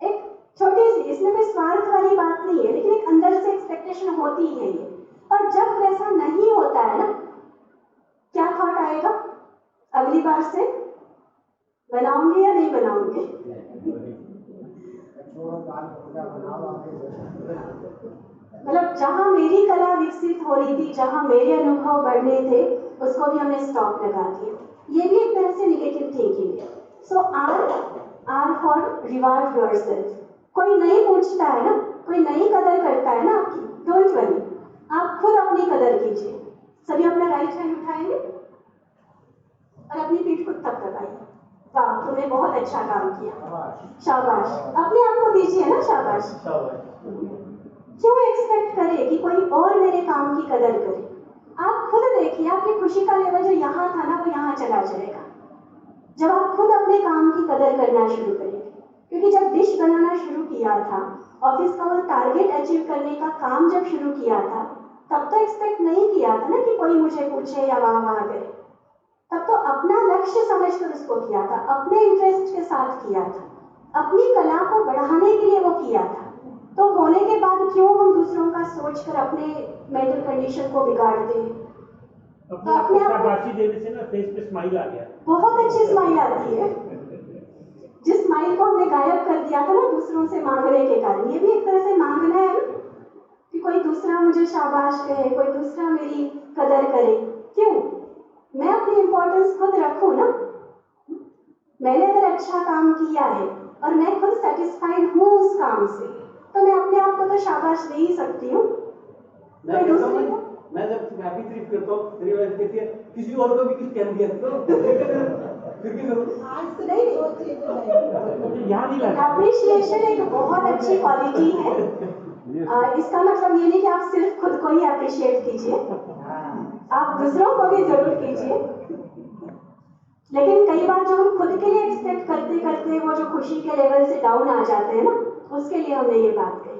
एक छोटी सी, इसमें कोई स्वार्थ वाली बात नहीं है, लेकिन एक अंदर से एक्सपेक्टेशन होती है ये। और जब वैसा नहीं होता है ना, क्या थॉट आएगा? अगली बार से बनाऊंगी या नहीं बनाऊंगी? मतलब जहां मेरी कला विकसित हो रही थी, जहां मेरे अनुभव बढ़ने थे, उसको भी हमने स्टॉप लगा दिया। ये भी एक तरह से निगेटिव थिंकिंग है। सो आर फॉर रिवार्ड योरसेल्फ। कोई नहीं पूछता है ना, कोई नहीं कदर करता है ना आपकी, डोंट वरी, आप खुद अपनी कदर कीजिए। सभी अपना राइट हैंड उठाएंगे और अपनी पीठ को थपथपाइए, वाह तुमने बहुत अच्छा काम किया, शाबाश। अपने आप को दीजिए ना शाबाश। क्यों एक्सपेक्ट करे कि कोई और मेरे काम की कदर करे? आप खुद देखिए, आपकी खुशी का लेवल जो यहाँ था ना वो यहाँ चला जाएगा जब आप खुद अपने काम की कदर करना शुरू करेंगे। क्योंकि जब डिश बनाना शुरू किया था, ऑफिस का वो टारगेट अचीव करने का काम जब शुरू किया था, तब तो एक्सपेक्ट नहीं किया था ना कि कोई मुझे पूछे या वाह वाह करे। तब तो अपना लक्ष्य समझकर उसको किया था, अपने इंटरेस्ट के साथ किया था, अपनी कला को बढ़ाने के लिए वो किया था। तो होने के बाद क्यों हम दूसरों का सोचकर अपने मेंटल कंडीशन को बिगाड़ते हैं? अपने आप को शाबाशी देने से ना फेस पे स्माइल आ गया, बहुत अच्छी स्माइल आती है। जिस स्माइल को हमने गायब कर दिया था ना दूसरों से मांगने के कारण, ये भी एक तरह से मांगना है ना, कि कोई दूसरा मुझे शाबाश कहे, कोई दूसरा मेरी कदर करे। क्यों? मैं अपनी इंपॉर्टेंस खुद रखूं ना। मैंने अगर अच्छा काम किया है और मैं खुद सेटिस्फाइड हूँ उस काम से, तो मैं अपने आप को तो शाबाश दे ही सकती हूँ। मैं जब तुम्हारी तारीफ करता हूँ, मेरी वाइफ कहती है किसी और को भी कुछ कह दिया तो फिर भी करो। एप्रिशिएशन एक बहुत अच्छी क्वालिटी है। इसका मतलब ये नहीं कि आप सिर्फ खुद को ही अप्रिशिएट कीजिए, आप दूसरों को भी जरूर कीजिए। लेकिन कई बार जो हम खुद के लिए एक्सपेक्ट करते करते वो जो खुशी के लेवल से डाउन आ जाते हैं ना, उसके लिए हमने ये बात कही।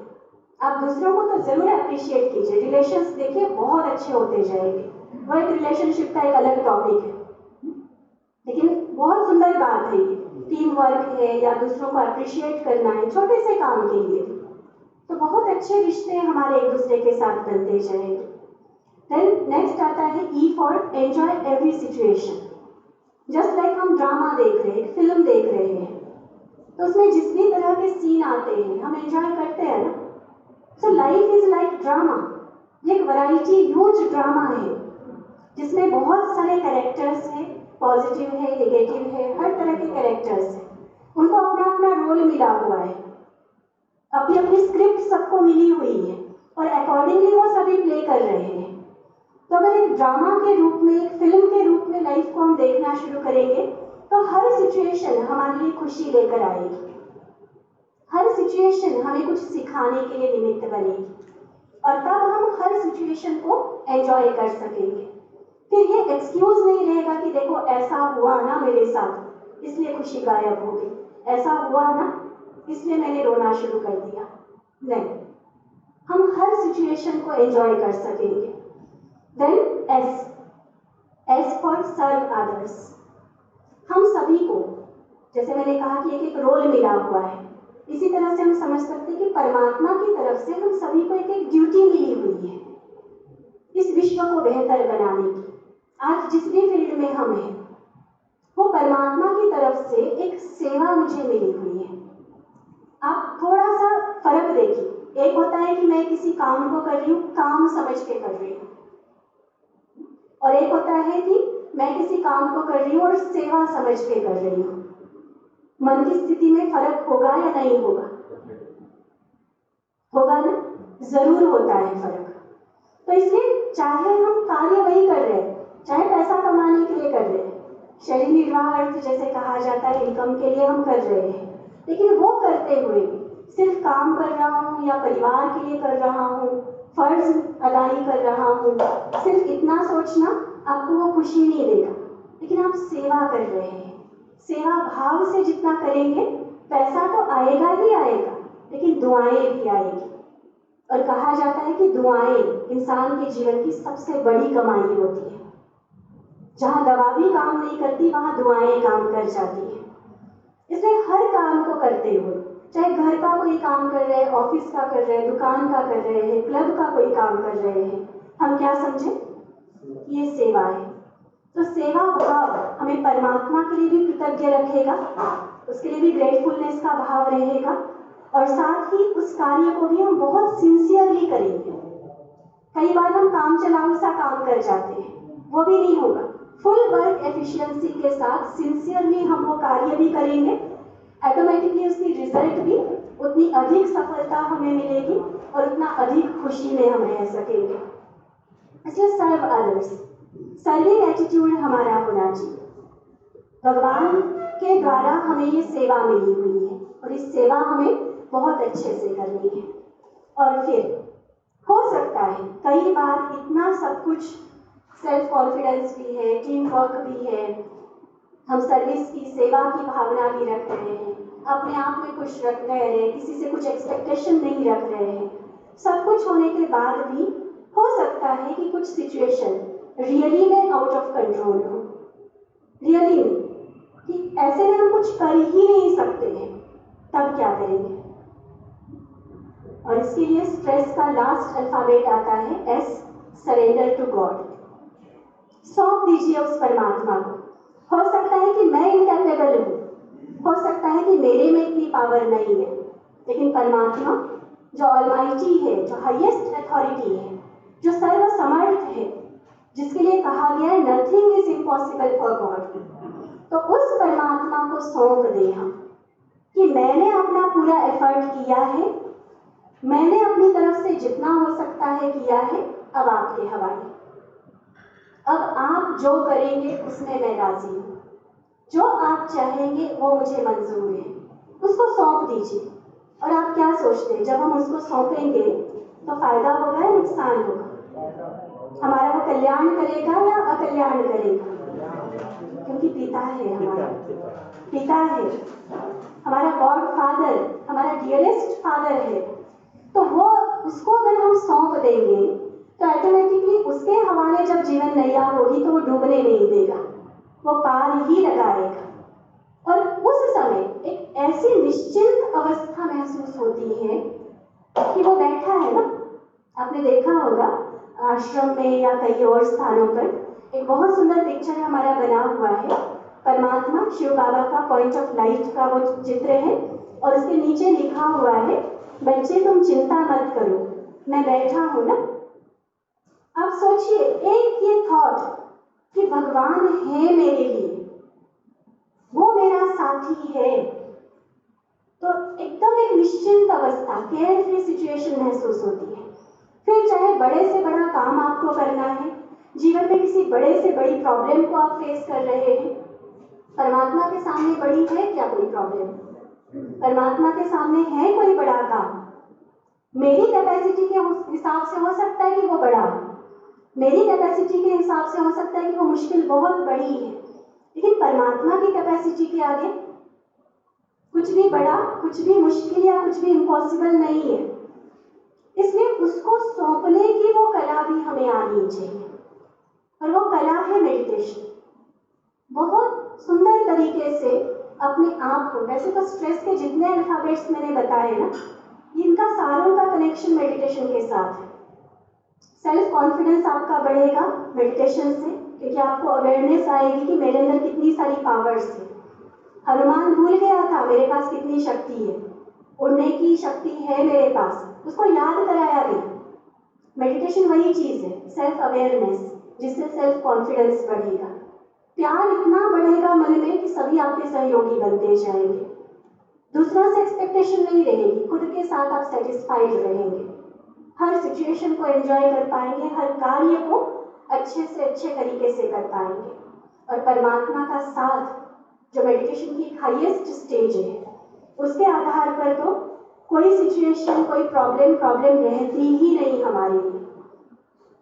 आप दूसरों को तो जरूर अप्रिशिएट कीजिए। रिलेशंस देखिए बहुत अच्छे होते जाएंगे, वो एक रिलेशनशिप का एक अलग टॉपिक है, लेकिन बहुत सुंदर बात है ये। टीम वर्क है या दूसरों को अप्रिशिएट करना है छोटे से काम के लिए, तो बहुत अच्छे रिश्ते हमारे एक दूसरे के साथ बनते जाएंगे। देन नेक्स्ट आता है E for enjoy every situation. Just like हम ड्रामा देख रहे हैं, फिल्म देख रहे हैं, तो उसमें जिस भी तरह के सीन आते हैं हम एंजॉय करते हैं ना। So life is like drama. ये एक वैरायटी ह्यूज ड्रामा है जिसमें बहुत सारे कैरेक्टर्स हैं, पॉजिटिव है, नेगेटिव है, हर तरह के कैरेक्टर्स हैं। उनको अपना अपना रोल मिला हुआ है, अपनी अपनी स्क्रिप्ट सबको मिली हुई है और अकॉर्डिंगली वो सभी प्ले कर रहे हैं। तो अगर एक ड्रामा के रूप में, एक फिल्म के रूप में लाइफ को हम देखना शुरू करेंगे, तो हर सिचुएशन हमारे लिए खुशी लेकर आएगी, हर सिचुएशन हमें कुछ सिखाने के लिए निमित्त बनेगी, और तब हम हर सिचुएशन को एंजॉय कर सकेंगे। फिर ये एक्सक्यूज नहीं रहेगा कि देखो ऐसा हुआ ना मेरे साथ इसलिए खुशी गायब हो गई, ऐसा हुआ ना इसलिए मैंने रोना शुरू कर दिया। नहीं, हम हर सिचुएशन को एंजॉय कर सकेंगे। Then S for serve others. हम सभी को, जैसे मैंने कहा कि एक एक रोल मिला हुआ है, इसी तरह से हम समझ सकते हैं कि परमात्मा की तरफ से हम सभी को एक एक ड्यूटी मिली हुई है इस विश्व को बेहतर बनाने की। आज जिस भी फील्ड में हम हैं, वो परमात्मा की तरफ से एक सेवा मुझे मिली हुई है। आप थोड़ा सा फर्क देखिए, एक होता है कि मैं किसी काम को कर रही हूँ, काम समझ के कर रही हूँ, और एक होता है कि मैं किसी काम को कर रही हूँ और सेवा समझ के कर रही हूँ। मन की स्थिति में फर्क होगा या नहीं होगा? होगा ना, जरूर होता है फर्क। तो इसलिए चाहे हम कार्य वही कर रहे हैं, चाहे पैसा कमाने के लिए कर रहे हैं, शरीर निर्वाह अर्थ जैसे कहा जाता है इनकम के लिए हम कर रहे हैं, लेकिन वो करते हुए सिर्फ काम कर रहा हूँ या परिवार के लिए कर रहा हूँ, फर्ज अदाई कर रहा हूँ, सिर्फ इतना सोचना आपको वो खुशी नहीं देगा। लेकिन आप सेवा कर रहे हैं, सेवा भाव से जितना करेंगे पैसा तो आएगा ही आएगा, लेकिन दुआएं भी आएगी। और कहा जाता है कि दुआएं इंसान के जीवन की सबसे बड़ी कमाई होती है। जहाँ दवा भी काम नहीं करती वहाँ दुआएं काम कर जाती है। इसलिए हर काम को करते हुए, चाहे घर का कोई काम कर रहे हैं, ऑफिस का कर रहे हैं, दुकान का कर रहे हैं, क्लब का कोई काम कर रहे हैं, हम क्या समझे? ये सेवा है। तो सेवा भाव हमें परमात्मा के लिए भी कृतज्ञ रखेगा, उसके लिए भी ग्रेटफुलनेस का भाव रहेगा, और साथ ही उस कार्य को भी हम बहुत सिंसियरली करेंगे। कई बार हम काम चलाऊ सा काम कर जाते हैं, वो भी नहीं होगा। फुल वर्क एफिशिएंसी के साथ सिंसियरली हम वो कार्य भी करेंगे, ऑटोमेटिकली उसकी रिजल्ट भी उतनी अधिक सफलता हमें मिलेगी और उतना अधिक खुशी में हम रह सकेंगे। इसलिए सर्व अदर्स, सर्विंग एटीट्यूड हमारा होना चाहिए। भगवान के द्वारा हमें ये सेवा मिली हुई है और इस सेवा हमें बहुत अच्छे से करनी है। और फिर हो सकता है कई बार इतना सब कुछ, सेल्फ कॉन्फिडेंस भी है, टीम वर्क भी है, हम सर्विस की सेवा की भावना भी रख रहे हैं, अपने आप में खुश रख रहे हैं, किसी से कुछ एक्सपेक्टेशन नहीं रख रहे हैं, सब कुछ होने के बाद भी हो सकता है कि कुछ सिचुएशन रियली में आउट ऑफ कंट्रोल हो, रियली में कि ऐसे में हम कुछ कर ही नहीं सकते हैं, तब क्या करेंगे? और इसके लिए स्ट्रेस का लास्ट अल्फाबेट आता है एस, सरेंडर टू गॉड। सौंप दीजिए उस परमात्मा को। हो सकता है कि मैं इनकैपेबल हूँ, हो सकता है कि मेरे में इतनी पावर नहीं है, लेकिन परमात्मा जो ऑलमाइटी है, जो हाईएस्ट अथॉरिटी है, जो सर्वसमर्थ है, जिसके लिए कहा गया है nothing is impossible for God, तो उस परमात्मा को सौंप दें हम कि मैंने अपना पूरा एफर्ट किया है, मैंने अपनी तरफ से जितना हो सकता है किया है, अब आपके हवाले। अब आप जो करेंगे उसमें मैं राजी हूँ, जो आप चाहेंगे वो मुझे मंजूर है, उसको सौंप दीजिए। और आप क्या सोचते हैं, जब हम उसको सौंपेंगे तो फायदा होगा या नुकसान होगा? हमारा वो कल्याण करेगा या अकल्याण करेगा? क्योंकि पिता है, हमारा पिता है, हमारा गॉड फादर, हमारा डियरेस्ट फादर है, तो वो उसको अगर हम सौंप देंगे तो ऑटोमेटिकली उसके हवाले जब जीवन नैया होगी तो वो डूबने नहीं देगा, वो पार ही लगाएगा। और उस समय एक ऐसी निश्चिंत अवस्था महसूस होती है कि वो बैठा है ना, आपने देखा होगा आश्रम में या कई और स्थानों पर एक बहुत सुंदर पिक्चर हमारा बना हुआ है, परमात्मा शिव बाबा का पॉइंट ऑफ लाइट का वो चित्र है, और उसके नीचे लिखा हुआ है, बच्चे तुम चिंता मत करो, मैं बैठा हूं ना। आप सोचिए एक ये थॉट कि भगवान है मेरे लिए, वो मेरा साथी है, तो एकदम एक निश्चिंत अवस्था, केयर फ्री सिचुएशन महसूस होती है। फिर चाहे बड़े से बड़ा काम आपको करना है, जीवन में किसी बड़े से बड़ी प्रॉब्लम को आप फेस कर रहे हैं, परमात्मा के सामने बड़ी है क्या कोई प्रॉब्लम? परमात्मा के सामने है कोई बड़ा काम? मेरी कैपेसिटी के हिसाब से हो सकता है कि वो बड़ा हो, मेरी कैपेसिटी के हिसाब से हो सकता है कि वो मुश्किल बहुत बड़ी है, लेकिन परमात्मा की कैपेसिटी के आगे कुछ भी बड़ा, कुछ भी मुश्किल या कुछ भी इम्पॉसिबल नहीं है। इसलिए उसको सौंपने की वो कला भी हमें आनी चाहिए, और वो कला है मेडिटेशन। बहुत सुंदर तरीके से अपने आप को, वैसे तो स्ट्रेस के जितने अल्फाबेट्स मैंने बताए ना, इनका सारों का कनेक्शन मेडिटेशन के साथ है। सेल्फ कॉन्फिडेंस आपका बढ़ेगा मेडिटेशन से, क्योंकि आपको अवेयरनेस आएगी कि मेरे अंदर कितनी सारी पावर्स है। हनुमान भूल गया था मेरे पास कितनी शक्ति है, उड़ने की शक्ति है मेरे पास, उसको याद कराया गया। मेडिटेशन वही चीज है, सेल्फ अवेयरनेस, जिससे सेल्फ कॉन्फिडेंस बढ़ेगा। प्यार इतना बढ़ेगा मन में कि सभी आपके सहयोगी बनते जाएंगे। दूसरों से एक्सपेक्टेशन नहीं रहेगी, खुद के साथ आप सेटिस्फाइड रहेंगे, हर सिचुएशन को एंजॉय कर पाएंगे, हर कार्य को अच्छे से अच्छे तरीके से कर पाएंगे। और परमात्मा का साथ जो मेडिटेशन की हाईएस्ट स्टेज है, उसके आधार पर तो कोई सिचुएशन, कोई प्रॉब्लम रहती ही नहीं हमारे लिए।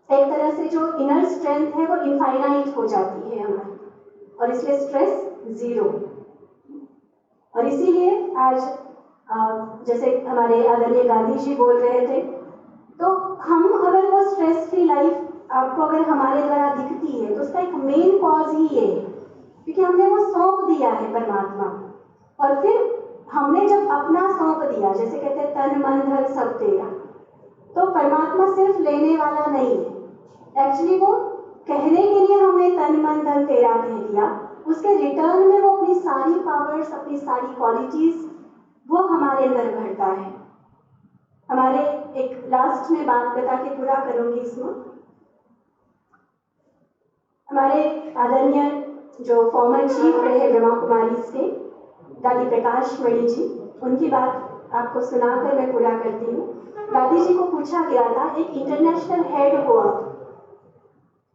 एक तरह से जो इनर स्ट्रेंथ है वो इनफाइनाइट हो जाती है हमारी, और इसलिए स्ट्रेस जीरो। और इसीलिए आज जैसे हमारे आदरणीय गांधी जी बोल रहे थे, तो हम अगर वो स्ट्रेस फ्री लाइफ आपको अगर हमारे द्वारा दिखती है तो उसका एक मेन कॉज ही ये है, क्योंकि हमने वो सौंप दिया है परमात्मा को। और फिर हमने जब अपना सौंप दिया, जैसे कहते हैं तन मन धन सब तेरा, तो परमात्मा सिर्फ लेने वाला नहीं है, एक्चुअली वो कहने के लिए हमने तन मन धन तेरा कह दिया, उसके रिटर्न में वो अपनी सारी पावर्स, अपनी सारी क्वालिटीज वो हमारे अंदर भरता है। हमारे एक लास्ट में बात बता के पूरा करूंगी इसमें। हमारे आदरणीय जो फॉर्मर चीफ रहे ब्रह्मा कुमारीज के दादी प्रकाश मणि जी, उनकी बात आपको सुनाकर मैं पूरा करती हूँ। दादी जी को पूछा गया था, एक इंटरनेशनल हेड हो आप,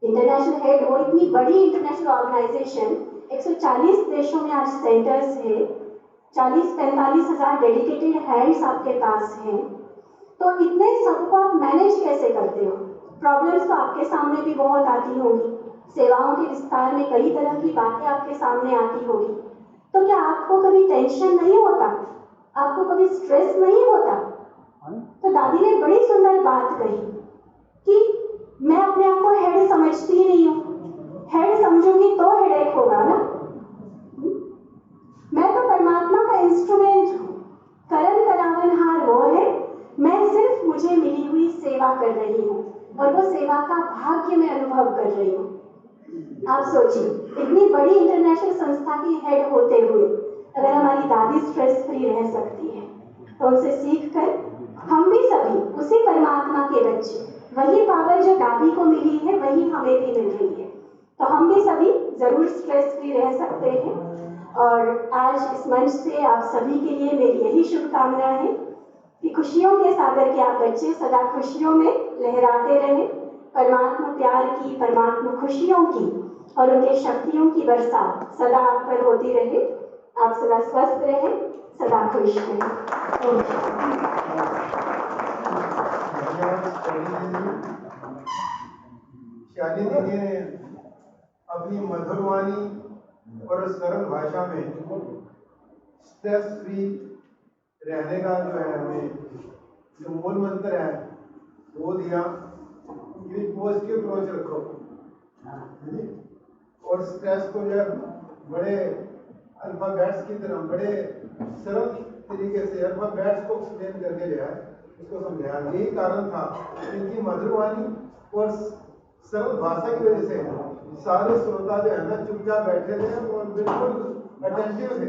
इंटरनेशनल हेड हो, इतनी बड़ी इंटरनेशनल ऑर्गेनाइजेशन, 140 देशों में आज सेंटर्स है, 40-45 हजार डेडिकेटेड हैंड्स आपके पास हैं, तो इतने सबको आप मैनेज कैसे करते हो? प्रॉब्लम्स तो आपके सामने भी बहुत आती होंगी, सेवाओं के विस्तार में कई तरह की बातें आपके सामने आती होगी, तो क्या आपको कभी टेंशन नहीं होता? आपको कभी स्ट्रेस नहीं होता? तो दादी ने बड़ी सुंदर बात कही कि मैं अपने आप को हेड समझती ही नहीं हूँ, हेड समझूंगी तो हेडेक होगा ना। मैं तो परमात्मा का इंस्ट्रूमेंट हूँ, करन करावनहार वो है, मैं सिर्फ मुझे मिली हुई सेवा कर रही हूँ, और वो सेवा का भाग्य मैं अनुभव कर रही हूँ। आप सोचिए, इतनी बड़ी इंटरनेशनल संस्था की हेड होते हुए अगर हमारी दादी स्ट्रेस फ्री रह सकती है, तो उनसे सीख कर हम भी सभी उसी परमात्मा के बच्चे, वही पावर जो दादी को मिली है वही हमें भी मिल रही है, तो हम भी सभी जरूर स्ट्रेस फ्री रह सकते हैं। और आज इस मंच से आप सभी के लिए मेरी यही शुभकामना है कि खुशियों के सागर के आप बच्चे सदा खुशियों में लहराते रहें, परमात्मा प्यार की, परमात्मा खुशियों की और उनके शक्तियों की बरसात सदा आप पर होती रहे। आप सदा स्वस्थ रहें, सदा खुश रहें। शालिनी दीदी ने अपनी मधुर वाणी और सरल भाषा में स्ट्रेस फ्री रहने का जो है हमें जो मूल मंत्र है वो दिया कि पॉजिटिव अप्रोच रखो, और स्ट्रेस को जो है बड़े अल्फाबेट्स की तरह बड़े सरल तरीके से अल्फाबेट्स को एक्सप्लेन करके जो है उसको समझाया। यही कारण था इनकी मधुर वाणी और सरल भाषा की वजह से सारे श्रोता जो है ना चुपचाप बैठे थे और बिल्कुल अटेंटिव थे।